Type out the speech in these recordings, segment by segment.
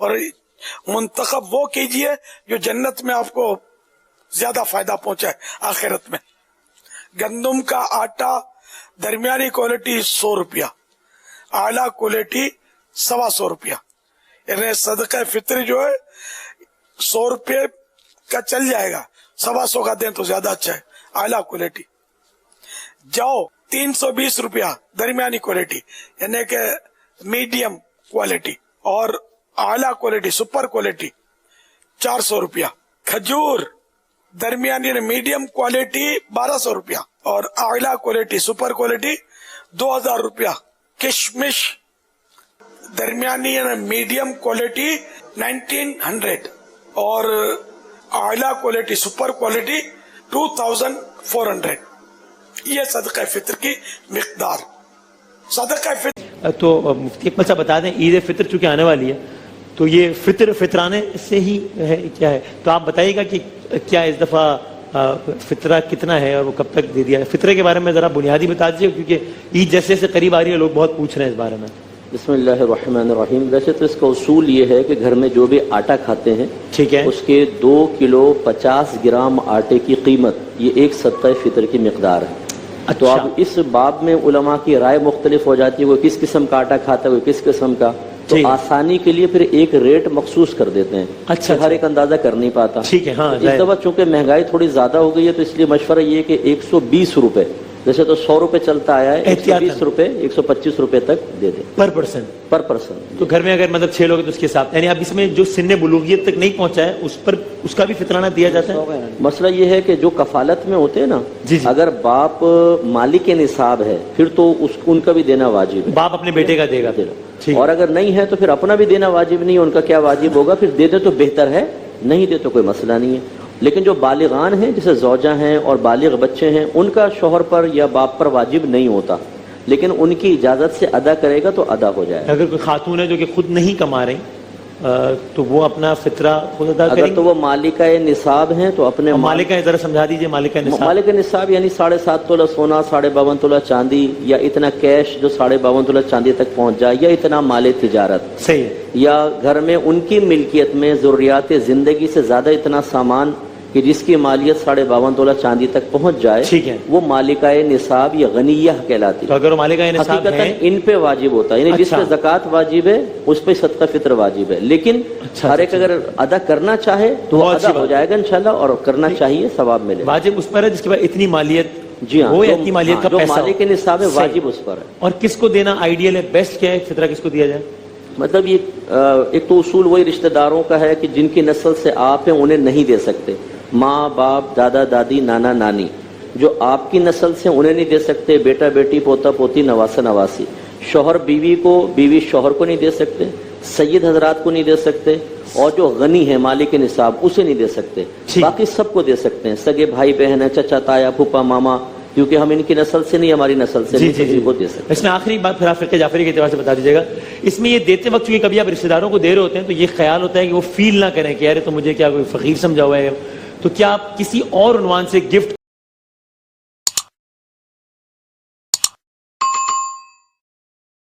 اور منتخب وہ کیجئے جو جنت میں آپ کو زیادہ فائدہ پہنچائے آخرت میں. گندم کا آٹا درمیانی کوالٹی 100 روپیہ، اعلیٰ کوالٹی 125 روپیہ. یعنی صدقہ فطر جو ہے 100 روپے کا چل جائے گا، 125 کا دیں تو زیادہ اچھا ہے، اعلیٰ کوالٹی. جو 320 روپیہ درمیانی کوالٹی یعنی کہ میڈیم کوالٹی، اور اعلیٰ کوالٹی سپر کوالٹی 400 روپیہ. کھجور درمیانی میڈیم کوالٹی 1200 روپیہ اور اعلیٰ کوالٹی سپر کوالٹی 2000 روپیہ. کشمش درمیانی میڈیم کوالٹی 1900 اور اعلیٰ کوالٹی سپر کوالٹی 2400. یہ صدقہ فطر کی مقدار. صدقہ فطر تو مفتی اکمل صاحب بتا دیں، عید فطر چونکہ آنے والی ہے تو یہ فطرانے سے ہی ہے کیا ہے؟ تو آپ بتائیے گا کہ کیا اس دفعہ فطرہ کتنا ہے اور وہ کب تک دے دیا ہے؟ فطرے کے بارے میں ذرا بنیادی بتا دیجیے، کیونکہ عید جیسے سے قریب آ رہی ہے، لوگ بہت پوچھ رہے ہیں اس بارے میں. بسم اللہ الرحمن الرحیم. ویسے تو اس کا اصول یہ ہے کہ گھر میں جو بھی آٹا کھاتے ہیں ٹھیک ہے، اس کے 2 کلو 50 گرام آٹے کی قیمت یہ ایک صدقہ فطر کی مقدار ہے. تو اب اس باب میں علماء کی رائے مختلف ہو جاتی ہے، وہ کس قسم کا آٹا کھاتا ہے، وہ کس قسم کا. تو آسانی کے لیے پھر ایک ریٹ مخصوص کر دیتے ہیں. اچھا، ہر ایک اندازہ کر نہیں پاتا. ٹھیک ہے. ہاں، اس دفعہ چونکہ مہنگائی تھوڑی زیادہ ہو گئی ہے تو اس لیے مشورہ یہ ہے کہ 120 روپے، جیسے تو 100 روپے چلتا آیا ہے، 120 روپے 125 روپے تک دے دیں پر پرسن. تو گھر میں اگر مطلب 6 لوگ ہیں تو اس کے ساتھ، یعنی اب اس میں جو سن بلوغیت تک نہیں پہنچا ہے اس کا بھی فطرانہ دیا جاتا ہے. مسئلہ یہ ہے کہ جو کفالت میں ہوتے ہیں نا، اگر باپ مالک نصاب ہے پھر تو ان کا بھی دینا واجب ہے. باپ اپنے بیٹے کا دے گا. اور اگر نہیں ہے تو پھر اپنا بھی دینا واجب نہیں ہے. ان کا کیا واجب ہوگا؟ پھر دے دے تو بہتر ہے، نہیں دے تو کوئی مسئلہ نہیں ہے. لیکن جو بالغان ہیں جیسے زوجہ ہیں اور بالغ بچے ہیں، ان کا شوہر پر یا باپ پر واجب نہیں ہوتا، لیکن ان کی اجازت سے ادا کرے گا تو ادا ہو جائے. اگر کوئی خاتون ہے جو کہ خود نہیں کما رہی تو وہ اپنا فطرہ خود ادا کریں گے. اگر تو وہ مالکہ نصاب ہیں تو اپنے مالکہ ذرا سمجھا دیجئے. مالکہ نصاب یعنی 7.5 تولہ سونا، 52.5 تولہ چاندی، یا اتنا کیش جو 52.5 تولہ چاندی تک پہنچ جائے، یا اتنا مال تجارت. صحیح ہے. یا گھر میں ان کی ملکیت میں ضروریات زندگی سے زیادہ اتنا سامان کہ جس کی مالیت 52.5 تولہ چاندی تک پہنچ جائے، ٹھیک ہے، وہ مالکہ نصاب یا غنیہ کہلاتی. تو اگر وہ مالکہ نصاب ہے ان پہ واجب ہوتا ہے، یعنی جس پہ زکوٰۃ واجب ہے اس پہ صدقہ فطر واجب ہے. لیکن ہر ایک اگر ادا کرنا چاہے تو ادا ہو جائے گا انشاءاللہ، اور کرنا چاہیے ثواب ملے. واجب اس پر ہے جس کے بعد اتنی مالیت. جی ہاں، وہ اتنی مالیت کا جو پیسہ مالک نصاب ہے واجب اس پر ہے. اور کس کو دینا آئیڈیل ہے، بیسٹ کیا ہے فطرہ کس کو دیا جائے؟ مطلب یہ ایک تو اصول وہی رشتہ داروں کا ہے کہ جن کی نسل سے آپ ہیں انہیں نہیں دے سکتے. ماں باپ، دادا دادی، نانا نانی، جو آپ کی نسل سے انہیں نہیں دے سکتے. بیٹا بیٹی، پوتا پوتی، نواسہ نواسی. شوہر بیوی کو، بیوی شوہر کو نہیں دے سکتے. سید حضرات کو نہیں دے سکتے. اور جو غنی ہے مالک نصاب اسے نہیں دے سکتے. باقی سب کو دے سکتے ہیں، سگے بھائی بہن ہیں، چچا تایا پھوپھا ماما، کیونکہ ہم ان کی نسل سے نہیں، ہماری نسل سے کسی کو دے سکتے. اس میں آخری بات پھر آپ فقہ جعفری کے اعتبار سے بتا دیجیے گا. اس میں یہ دیتے وقت چونکہ کبھی آپ رشتہ داروں کو دے رہے ہوتے ہیں تو یہ خیال ہوتا ہے کہ وہ فیل نہ کریں کہ یار تو مجھے کیا کوئی فقیر سمجھا ہوا ہے. تو کیا آپ کسی اور عنوان سے گفٹ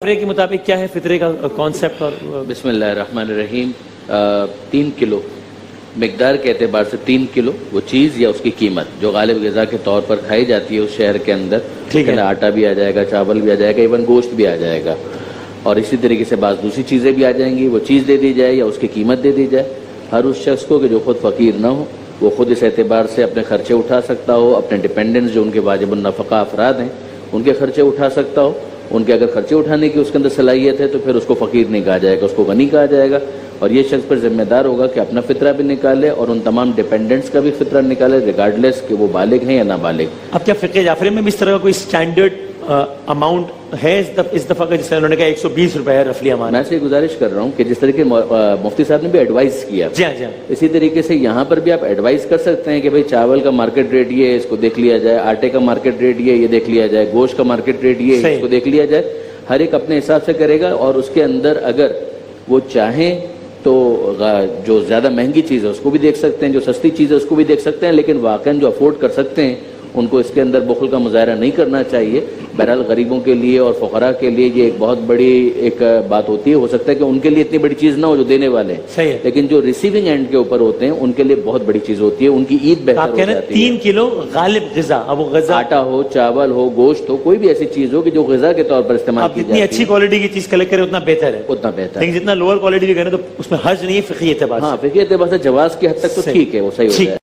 کے مطابق کیا ہے فطرے کا کانسیپٹ؟ اور بسم اللہ الرحمن الرحیم. 3 کلو مقدار کے اعتبار سے 3 کلو وہ چیز یا اس کی قیمت جو غالب غذا کے طور پر کھائی جاتی ہے اس شہر کے اندر. ٹھیک ہے، آٹا بھی آ جائے گا، چاول بھی آ جائے گا، ایون گوشت بھی آ جائے گا، اور اسی طریقے سے بعض دوسری چیزیں بھی آ جائیں گی. وہ چیز دے دی جائے یا اس کی قیمت دے دی جائے. ہر اس شخص کو کہ جو خود فقیر نہ ہو، وہ خود اس اعتبار سے اپنے خرچے اٹھا سکتا ہو، اپنے ڈیپینڈنٹس جو ان کے واجب النفقہ افراد ہیں ان کے خرچے اٹھا سکتا ہو. ان کے اگر خرچے اٹھانے کی اس کے اندر صلاحیت ہے تو پھر اس کو فقیر نہیں کہا جائے گا، اس کو غنی کہا جائے گا. اور یہ شخص پر ذمہ دار ہوگا کہ اپنا فطرہ بھی نکالے اور ان تمام ڈیپینڈنٹس کا بھی فطرہ نکالے، ریگارڈلیس کہ وہ بالغ ہیں یا نابالغ. اب کیا فقہ جعفری میں بھی اس طرح کا کوئی اسٹینڈرڈ اماؤنٹ ہے اس دفعہ کا، جس طرح انہوں نے کہا 120 روپے ہے رفلی اماؤنٹ؟ میں سے گزارش کر رہا ہوں کہ جس طریقے مفتی صاحب نے بھی ایڈوائز کیا، جی ہاں، اسی طریقے سے یہاں پر بھی آپ ایڈوائز کر سکتے ہیں کہ بھئی چاول کا مارکیٹ ریٹ یہ ہے، اس کو دیکھ لیا جائے. آٹے کا مارکیٹ ریٹ یہ دیکھ لیا جائے. گوشت کا مارکیٹ ریٹ یہ ہے، اس کو دیکھ لیا جائے. ہر ایک اپنے حساب سے کرے گا، اور اس کے اندر اگر وہ چاہیں تو جو زیادہ مہنگی چیز ہے اس کو بھی دیکھ سکتے ہیں، جو سستی چیز ہے اس کو بھی دیکھ سکتے ہیں، لیکن واقعاً جو افورڈ کر سکتے ہیں ان کو اس کے اندر بخل کا مظاہرہ نہیں کرنا چاہیے. بہرحال غریبوں کے لیے اور فقراء کے لیے یہ ایک بہت بڑی ایک بات ہوتی ہے. ہو سکتا ہے کہ ان کے لیے اتنی بڑی چیز نہ ہو جو دینے والے ہیں, صحیح ہے, لیکن جو ریسیونگ اینڈ کے اوپر ہوتے ہیں ان کے لیے بہت بڑی چیز ہوتی ہے. ان کی عید بہتر آپ ہو کہہ رہے ہیں جاتی ہے. 3 کلو غالب غذا, اب وہ غذا آٹا ہو, چاول ہو, گوشت ہو, کوئی بھی ایسی چیز ہو کہ جو غذا کے طور پر استعمال آپ کی جتنی جاتی اچھی ہے کوالٹی کی چیز کلیکٹ کریں اتنا بہتر ہے, اتنا بہتر ہے. لیکن جتنا لوور کوالٹی کی کریں تو اس میں حرج نہیں ہے فقہی اعتبار سے. ہاں فقہی اعتبار سے جواز کی حد تک تو صحیح. ٹھیک ہے, وہ صحیح ہو ٹھیک. جائے.